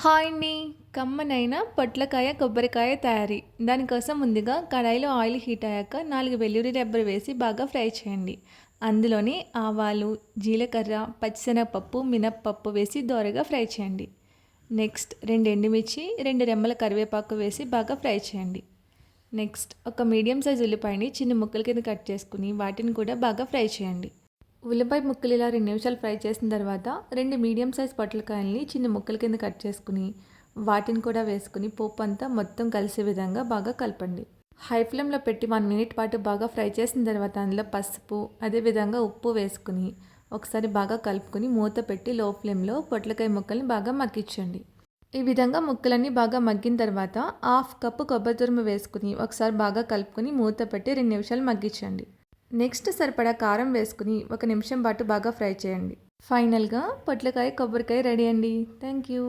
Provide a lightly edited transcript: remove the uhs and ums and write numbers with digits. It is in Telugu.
హాయ్ అండి. కమ్మనైన పొట్లకాయ కొబ్బరికాయ తయారీ. దానికోసం ముందుగా కడాయిలో ఆయిల్ హీట్ అయ్యాక 4 వెల్లుల్లి రెబ్బలు వేసి బాగా ఫ్రై చేయండి. అందులోని ఆవాలు, జీలకర్ర, పచ్చిశనగపప్పు, మినప్పప్పు వేసి దోరగా ఫ్రై చేయండి. నెక్స్ట్ 2 ఎండుమిర్చి, 2 రెమ్మల కరివేపాకు వేసి బాగా ఫ్రై చేయండి. నెక్స్ట్ ఒక మీడియం సైజ్ ఉల్లిపాయని చిన్న ముక్కల కింద కట్ చేసుకుని వాటిని కూడా బాగా ఫ్రై చేయండి. ఉల్లిపాయ ముక్కలు ఇలా 2 నిమిషాలు ఫ్రై చేసిన తర్వాత 2 మీడియం సైజ్ పొట్లకాయల్ని చిన్న ముక్కల కింద కట్ చేసుకుని వాటిని కూడా వేసుకుని పోపు అంతా మొత్తం కలిసే విధంగా బాగా కలపండి. హై ఫ్లేమ్లో పెట్టి 1 మినిట్ పాటు బాగా ఫ్రై చేసిన తర్వాత అందులో పసుపు అదేవిధంగా ఉప్పు వేసుకుని ఒకసారి బాగా కలుపుకొని మూత పెట్టి లో ఫ్లేమ్లో పొట్లకాయ ముక్కల్ని బాగా మగ్గించండి. ఈ విధంగా ముక్కలన్నీ బాగా మగ్గిన తర్వాత 1/2 కప్పు కొబ్బరి తురుము వేసుకుని ఒకసారి బాగా కలుపుకొని మూత పెట్టి 2 నిమిషాలు మగ్గించండి. నెక్స్ట్ సరిపడా కారం వేసుకుని 1 నిమిషం పాటు బాగా ఫ్రై చేయండి. ఫైనల్గా పొట్లకాయ కొబ్బరికాయ రెడీ అండి. Thank you.